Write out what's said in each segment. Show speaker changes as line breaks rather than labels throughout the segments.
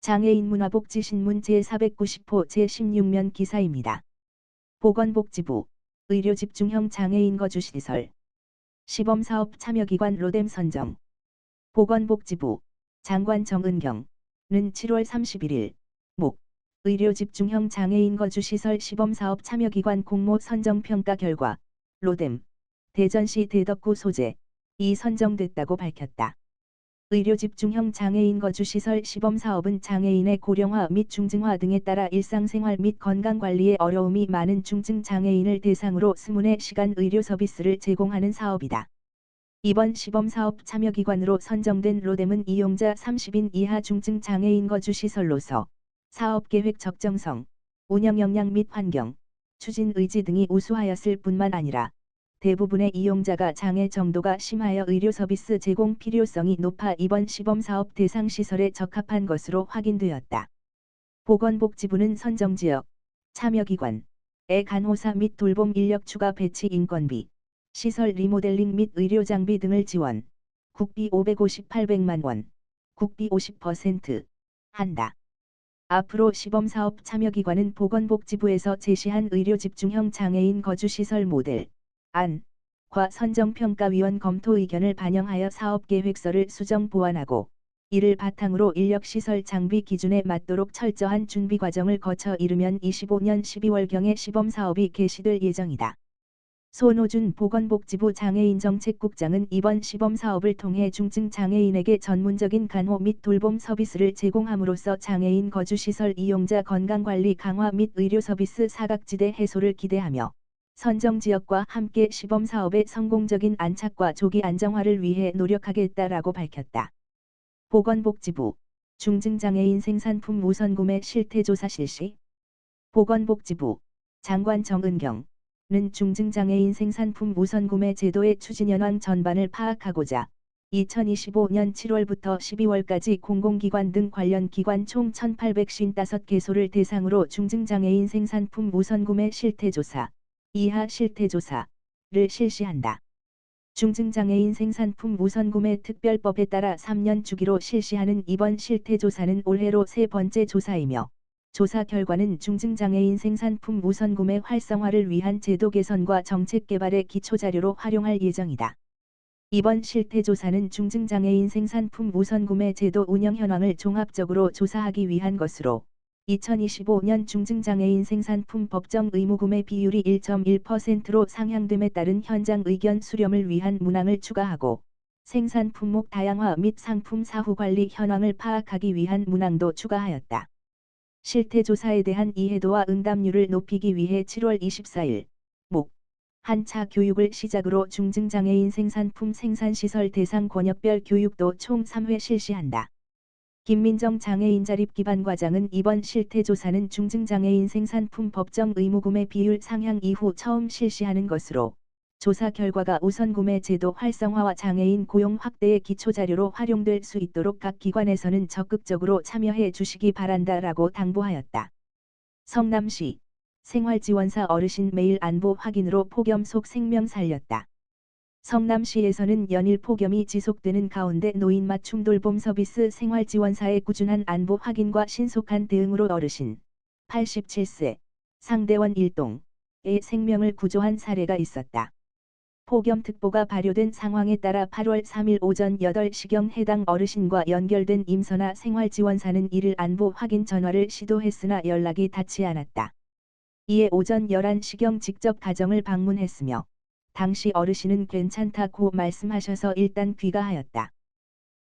장애인 문화복지신문 제490호 제16면 기사입니다. 보건복지부, 의료집중형 장애인 거주시설, 시범사업 참여기관 로뎀 선정. 보건복지부, 장관 정은경는 7월 31일, 목, 의료집중형 장애인 거주시설 시범사업 참여기관 공모 선정평가 결과, 로뎀, 대전시 대덕구 소재, 이 선정됐다고 밝혔다. 의료집중형 장애인 거주시설 시범사업은 장애인의 고령화 및 중증화 등에 따라 일상생활 및 건강관리에 어려움이 많은 중증 장애인을 대상으로 20시간 의료 서비스를 제공하는 사업이다. 이번 시범사업 참여기관으로 선정된 로뎀은 이용자 30인 이하 중증 장애인 거주시설로서 사업계획 적정성, 운영 역량 및 환경, 추진 의지 등이 우수하였을 뿐만 아니라 대부분의 이용자가 장애 정도가 심하여 의료 서비스 제공 필요성이 높아 이번 시범사업 대상 시설에 적합한 것으로 확인되었다. 보건복지부는 선정지역, 참여기관의 간호사 및 돌봄 인력 추가 배치 인건비, 시설 리모델링 및 의료장비 등을 지원, 국비 558백만 원, 국비 50% 한다. 앞으로 시범사업 참여기관은 보건복지부에서 제시한 의료집중형 장애인 거주시설 모델 과 선정평가위원 검토 의견을 반영하여 사업계획서를 수정 보완하고 이를 바탕으로 인력시설 장비 기준에 맞도록 철저한 준비 과정을 거쳐 이르면 25년 12월경에 시범사업이 개시될 예정이다. 손호준 보건복지부 장애인정책국장은 이번 시범사업을 통해 중증 장애인에게 전문적인 간호 및 돌봄 서비스를 제공함으로써 장애인 거주시설 이용자 건강관리 강화 및 의료서비스 사각지대 해소를 기대하며 선정지역과 함께 시범사업의 성공적인 안착과 조기 안정화를 위해 노력하겠다라고 밝혔다. 보건복지부, 중증장애인 생산품 우선구매 실태조사 실시. 보건복지부, 장관 정은경는 중증장애인 생산품 우선구매 제도의 추진 현황 전반을 파악하고자 2025년 7월부터 12월까지 공공기관 등 관련 기관 총 1855개소를 대상으로 중증장애인 생산품 우선구매 실태조사 이하 실태조사를 실시한다. 중증장애인 생산품 우선구매 특별법에 따라 3년 주기로 실시하는 이번 실태조사는 올해로 세 번째 조사이며 조사 결과는 중증장애인 생산품 우선구매 활성화를 위한 제도 개선과 정책 개발의 기초자료로 활용할 예정이다. 이번 실태조사는 중증장애인 생산품 우선구매 제도 운영 현황을 종합적으로 조사하기 위한 것으로 2025년 중증장애인 생산품 법정 의무구매 비율이 1.1%로 상향됨에 따른 현장 의견 수렴을 위한 문항을 추가하고 생산 품목 다양화 및 상품 사후 관리 현황을 파악하기 위한 문항도 추가하였다. 실태조사에 대한 이해도와 응답률을 높이기 위해 7월 24일 목 한차 교육을 시작으로 중증장애인 생산품 생산시설 대상 권역별 교육도 총 3회 실시한다. 김민정 장애인자립기반과장은 이번 실태조사는 중증장애인 생산품 법정 의무구매 비율 상향 이후 처음 실시하는 것으로 조사 결과가 우선구매 제도 활성화와 장애인 고용 확대의 기초자료로 활용될 수 있도록 각 기관에서는 적극적으로 참여해 주시기 바란다라고 당부하였다. 성남시 생활지원사 어르신 매일 안보 확인으로 폭염 속 생명 살렸다. 성남시에서는 연일 폭염이 지속되는 가운데 노인 맞춤 돌봄 서비스 생활지원사의 꾸준한 안보 확인과 신속한 대응으로 어르신 87세 상대원 일동의 생명을 구조한 사례가 있었다. 폭염특보가 발효된 상황에 따라 8월 3일 오전 8시경 해당 어르신과 연결된 임선아 생활지원사는 이를 안보 확인 전화를 시도했으나 연락이 닿지 않았다. 이에 오전 11시경 직접 가정을 방문했으며 당시 어르신은 괜찮다고 말씀하셔서 일단 귀가하였다.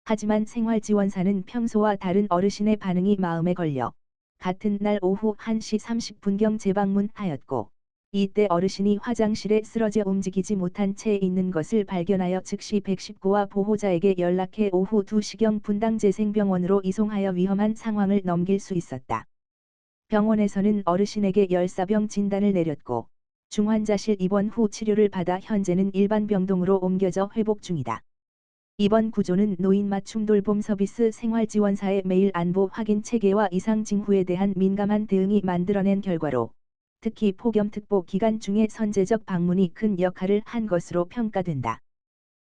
하지만 생활지원사는 평소와 다른 어르신의 반응이 마음에 걸려 같은 날 오후 1시 30분경 재방문하였고 이때 어르신이 화장실에 쓰러져 움직이지 못한 채 있는 것을 발견하여 즉시 119와 보호자에게 연락해 오후 2시경 분당 재생병원으로 이송하여 위험한 상황을 넘길 수 있었다. 병원에서는 어르신에게 열사병 진단을 내렸고 중환자실 입원 후 치료를 받아 현재는 일반 병동으로 옮겨져 회복 중이다. 이번 구조는 노인 맞춤 돌봄 서비스 생활지원사의 매일 안보 확인 체계와 이상 징후에 대한 민감한 대응이 만들어낸 결과로 특히 폭염특보 기간 중에 선제적 방문이 큰 역할을 한 것으로 평가된다.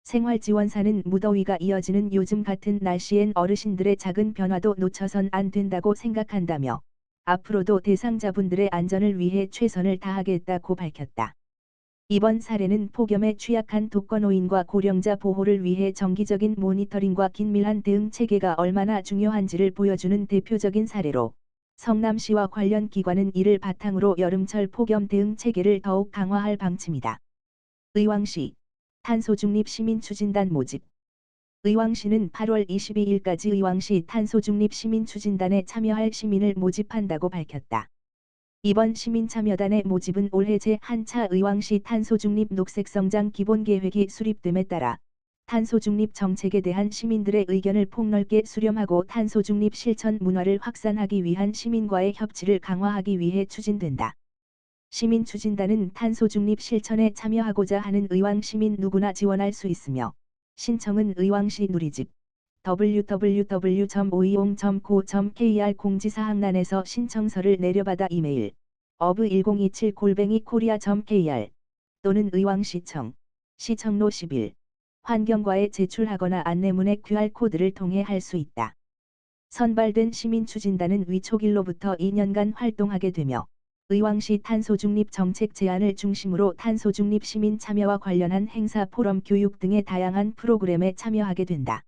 생활지원사는 무더위가 이어지는 요즘 같은 날씨엔 어르신들의 작은 변화도 놓쳐선 안 된다고 생각한다며 앞으로도 대상자분들의 안전을 위해 최선을 다하겠다고 밝혔다. 이번 사례는 폭염에 취약한 독거노인과 고령자 보호를 위해 정기적인 모니터링과 긴밀한 대응 체계가 얼마나 중요한지를 보여주는 대표적인 사례로 성남시와 관련 기관은 이를 바탕으로 여름철 폭염 대응 체계를 더욱 강화할 방침이다. 의왕시 탄소중립 시민추진단 모집. 의왕시는 8월 22일까지 의왕시 탄소중립 시민추진단에 참여할 시민을 모집한다고 밝혔다. 이번 시민참여단의 모집은 올해 제1차 의왕시 탄소중립 녹색성장 기본계획이 수립됨에 따라 탄소중립 정책에 대한 시민들의 의견을 폭넓게 수렴하고 탄소중립 실천 문화를 확산하기 위한 시민과의 협치를 강화하기 위해 추진된다. 시민추진단은 탄소중립 실천에 참여하고자 하는 의왕 시민 누구나 지원할 수 있으며 신청은 의왕시 누리집 www.oiong.co.kr 공지사항란에서 신청서를 내려받아 이메일 of1027@korea.kr 또는 의왕시청 시청로 11 환경과에 제출하거나 안내문의 QR코드를 통해 할 수 있다. 선발된 시민추진단은 위촉일로부터 2년간 활동하게 되며 의왕시 탄소중립 정책 제안을 중심으로 탄소중립 시민 참여와 관련한 행사 포럼 교육 등의 다양한 프로그램에 참여하게 된다.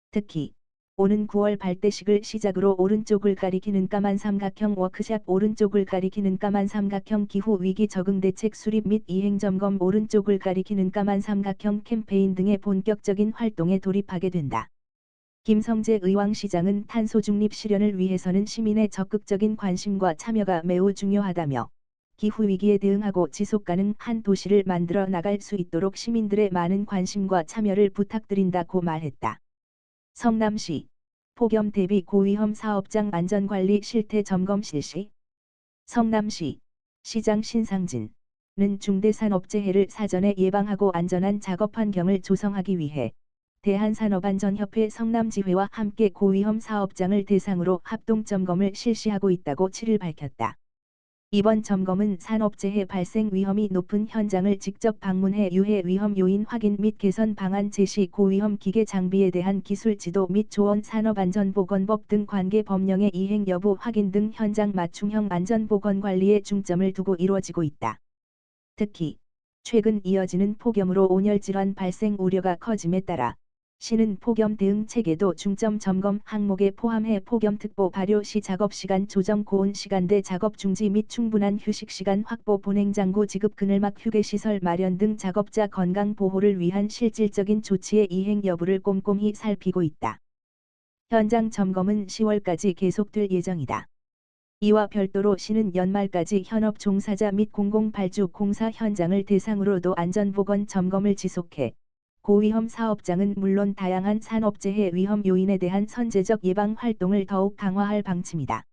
특히 오는 9월 발대식을 시작으로 오른쪽을 가리키는 까만 삼각형 워크샵 오른쪽을 가리키는 까만 삼각형 기후위기 적응대책 수립 및 이행점검 오른쪽을 가리키는 까만 삼각형 캠페인 등의 본격적인 활동에 돌입하게 된다. 김성재 의왕시장은 탄소중립 실현을 위해서는 시민의 적극적인 관심과 참여가 매우 중요하다며 기후위기에 대응하고 지속가능한 도시를 만들어 나갈 수 있도록 시민들의 많은 관심과 참여를 부탁드린다고 말했다. 성남시 폭염 대비 고위험 사업장 안전관리 실태 점검 실시. 성남시 시장 신상진은 중대산업재해를 사전에 예방하고 안전한 작업 환경을 조성하기 위해 대한산업안전협회 성남지회와 함께 고위험 사업장을 대상으로 합동점검을 실시하고 있다고 7일 밝혔다. 이번 점검은 산업재해 발생 위험이 높은 현장을 직접 방문해 유해 위험 요인 확인 및 개선 방안 제시 고위험 기계 장비에 대한 기술 지도 및 조언 산업안전보건법 등 관계 법령의 이행 여부 확인 등 현장 맞춤형 안전보건관리에 중점을 두고 이루어지고 있다. 특히 최근 이어지는 폭염으로 온열질환 발생 우려가 커짐에 따라 시는 폭염 대응 체계도 중점 점검 항목에 포함해 폭염특보 발효 시 작업시간 조정 고온 시간대 작업 중지 및 충분한 휴식시간 확보 보냉장구 지급 그늘막 휴게시설 마련 등 작업자 건강 보호를 위한 실질적인 조치의 이행 여부를 꼼꼼히 살피고 있다. 현장 점검은 10월까지 계속될 예정이다. 이와 별도로 시는 연말까지 현업 종사자 및 공공발주 공사 현장을 대상으로도 안전보건 점검을 지속해 고위험 사업장은 물론 다양한 산업재해 위험 요인에 대한 선제적 예방 활동을 더욱 강화할 방침이다.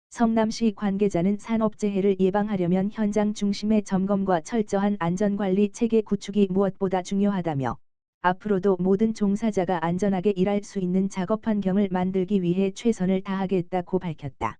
성남시 관계자는 산업재해를 예방하려면 현장 중심의 점검과 철저한 안전관리 체계 구축이 무엇보다 중요하다며 앞으로도 모든 종사자가 안전하게 일할 수 있는 작업 환경을 만들기 위해 최선을 다하겠다고 밝혔다.